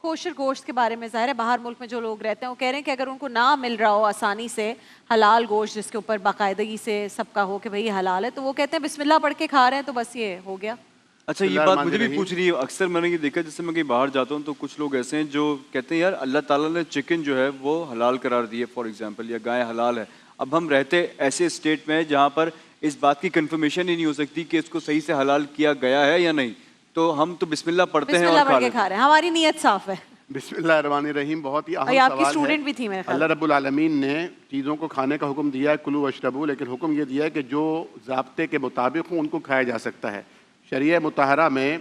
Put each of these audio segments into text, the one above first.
کوشر گوشت کے بارے میں ظاہر ہے باہر ملک میں جو لوگ رہتے ہیں وہ کہہ رہے ہیں کہ اگر ان کو نہ مل رہا ہو آسانی سے حلال گوشت جس کے اوپر باقاعدگی سے سب کا ہو کہ بھئی حلال ہے، تو وہ کہتے ہیں بسم اللہ پڑھ کے کھا رہے ہیں تو بس یہ ہو گیا۔ اچھا یہ بات مجھے بھی پوچھ رہی ہے، اکثر میں نے یہ دیکھا جیسے میں کہیں باہر جاتا ہوں تو کچھ لوگ ایسے ہیں جو کہتے ہیں یار اللہ تعالیٰ نے چکن جو ہے وہ حلال قرار دی ہے فار ایگزامپل، یا گائے حلال ہے۔ اب ہم رہتے ایسے اسٹیٹ میں جہاں پر اس بات کی کنفرمیشن ہی نہیں ہو سکتی کہ اس کو صحیح سے حلال کیا گیا ہے یا نہیں، تو ہم تو بسم اللہ پڑھتے ہیں اور کھا لیتے ہیں۔ ہماری نیت صاف ہے۔ بسم اللہ الرحمن الرحیم بہت ہی اہم اور آپ کی سوال اسٹوڈنٹ بھی ہے۔ تھی میرے خیال اللہ رب العالمین نے چیزوں کو کھانے کا حکم دیا ہے کلو واشربو، لیکن حکم یہ دیا ہے کہ جو ضابطے کے مطابق ہوں ان کو کھایا جا سکتا ہے۔ شریعہ مطہرہ میں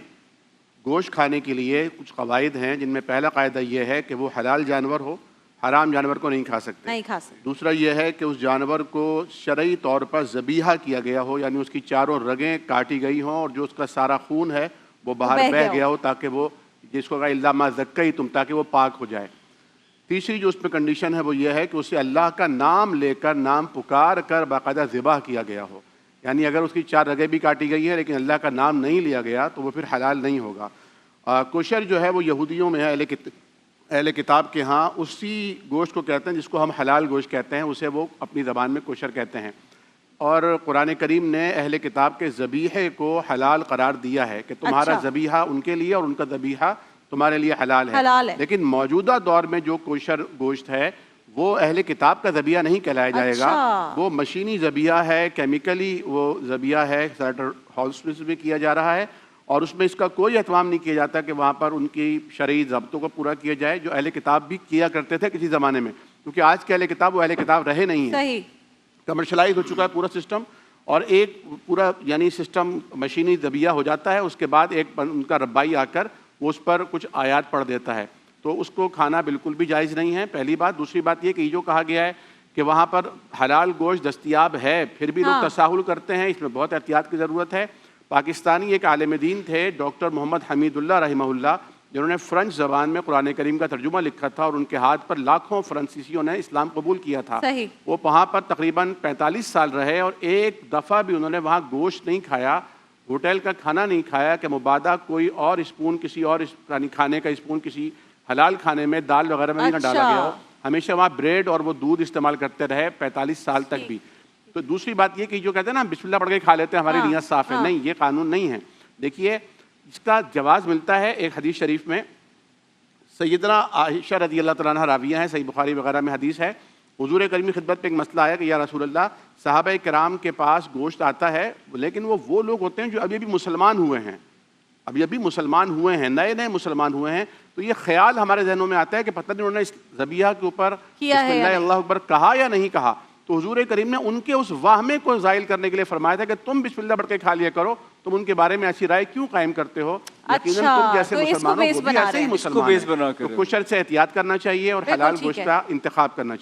گوشت کھانے کے لیے کچھ قواعد ہیں، جن میں پہلا قاعدہ یہ ہے کہ وہ حلال جانور ہو، حرام جانور کو نہیں کھا سکتے۔ نہیں کھا سکتے۔ دوسرا یہ ہے کہ اس جانور کو شرعی طور پر ذبیحہ کیا گیا ہو، یعنی اس کی چاروں رگیں کاٹی گئی ہوں اور جو اس کا سارا خون ہے وہ باہر بہہ گیا ہو، تاکہ وہ جس کو کہا الا ما ذکیتم، تاکہ وہ پاک ہو جائے۔ تیسری جو اس میں کنڈیشن ہے وہ یہ ہے کہ اسے اللہ کا نام لے کر، نام پکار کر باقاعدہ ذبح کیا گیا ہو، یعنی اگر اس کی 4 رگیں بھی کاٹی گئی ہیں لیکن اللہ کا نام نہیں لیا گیا تو وہ پھر حلال نہیں ہوگا۔ کوشر جو ہے وہ یہودیوں میں ہے، اہل کتاب کے ہاں اسی گوشت کو کہتے ہیں جس کو ہم حلال گوشت کہتے ہیں، اسے وہ اپنی زبان میں کوشر کہتے ہیں۔ اور قرآن کریم نے اہل کتاب کے ذبیحے کو حلال قرار دیا ہے کہ تمہارا ذبیحہ ان کے لیے اور ان کا ذبیحہ تمہارے لیے حلال ہے۔ لیکن موجودہ دور میں جو کوشر گوشت ہے وہ اہل کتاب کا ذبیحہ نہیں کہلایا جائے گا، وہ مشینی ذبیحہ ہے، کیمیکلی وہ ذبیحہ ہے، سلیٹر ہاؤس میں کیا جا رہا ہے، اور اس میں اس کا کوئی اہتمام نہیں کیا جاتا کہ وہاں پر ان کی شرعی ضابطوں کو پورا کیا جائے جو اہل کتاب بھی کیا کرتے تھے کسی زمانے میں، کیونکہ آج کے اہل کتاب وہ اہل کتاب رہے نہیں ہیں، کمرشلائز ہو چکا ہے پورا سسٹم، اور ایک پورا یعنی سسٹم مشینی ذبیحہ ہو جاتا ہے، اس کے بعد ایک ان کا ربائی آ کر وہ اس پر کچھ آیات پڑھ دیتا ہے، تو اس کو کھانا بالکل بھی جائز نہیں ہے، پہلی بات۔ دوسری بات یہ کہ یہ جو کہا گیا ہے کہ وہاں پر حلال گوشت دستیاب ہے، پھر بھی لوگ تساہل کرتے ہیں، اس میں بہت احتیاط کی ضرورت ہے۔ پاکستانی ایک عالم دین تھے ڈاکٹر محمد حمید اللہ رحمہ اللہ، جنہوں نے فرنچ زبان میں قرآن کریم کا ترجمہ لکھا تھا، اور ان کے ہاتھ پر لاکھوں فرانسیسیوں نے اسلام قبول کیا تھا۔ وہ وہاں پر تقریباً 45 سال رہے اور ایک دفعہ بھی انہوں نے وہاں گوشت نہیں کھایا، ہوٹل کا کھانا نہیں کھایا کہ مبادا کوئی اور اسپون کسی اور کھانے کا اسپون کسی حلال کھانے میں دال وغیرہ میں نہ ڈالا گیا ہو، ہمیشہ وہاں بریڈ اور وہ دودھ استعمال کرتے رہے 45 سال تک بھی۔ تو دوسری بات یہ کہ جو کہتے ہیں نا بسم اللہ پڑھ کے کھا لیتے ہیں ہماری نیت صاف ہے، نہیں، یہ قانون نہیں ہے۔ دیکھیے اس کا جواز ملتا ہے ایک حدیث شریف میں، سیدنا عائشہ رضی اللہ تعالیٰ عنہ راویہ ہیں، صحیح بخاری وغیرہ میں حدیث ہے، حضور کریم کی خدمت پہ ایک مسئلہ آیا کہ یا رسول اللہ، صحابہ کرام کے پاس گوشت آتا ہے لیکن وہ لوگ ہوتے ہیں جو ابھی مسلمان ہوئے ہیں، ابھی مسلمان ہوئے ہیں، نئے مسلمان ہوئے ہیں، تو یہ خیال ہمارے ذہنوں میں آتا ہے کہ پتہ نہیں انہوں نے اس ذبیحہ کے اوپر بسم اللہ اللہ اکبر کہا یا نہیں کہا، تو حضور کریم نے ان کے اس واہمے کو زائل کرنے کے لیے فرمایا تھا کہ تم بسم اللہ پڑھ کے کھا لیا کرو، تم ان کے بارے میں ایسی رائے کیوں قائم کرتے ہو؟ یقیناً تم جیسے مسلمانوں کو بھی ایسے ہی مسلمان ہیں، تو کوشر سے احتیاط کرنا چاہیے اور حلال گوشت کا انتخاب کرنا چاہیے۔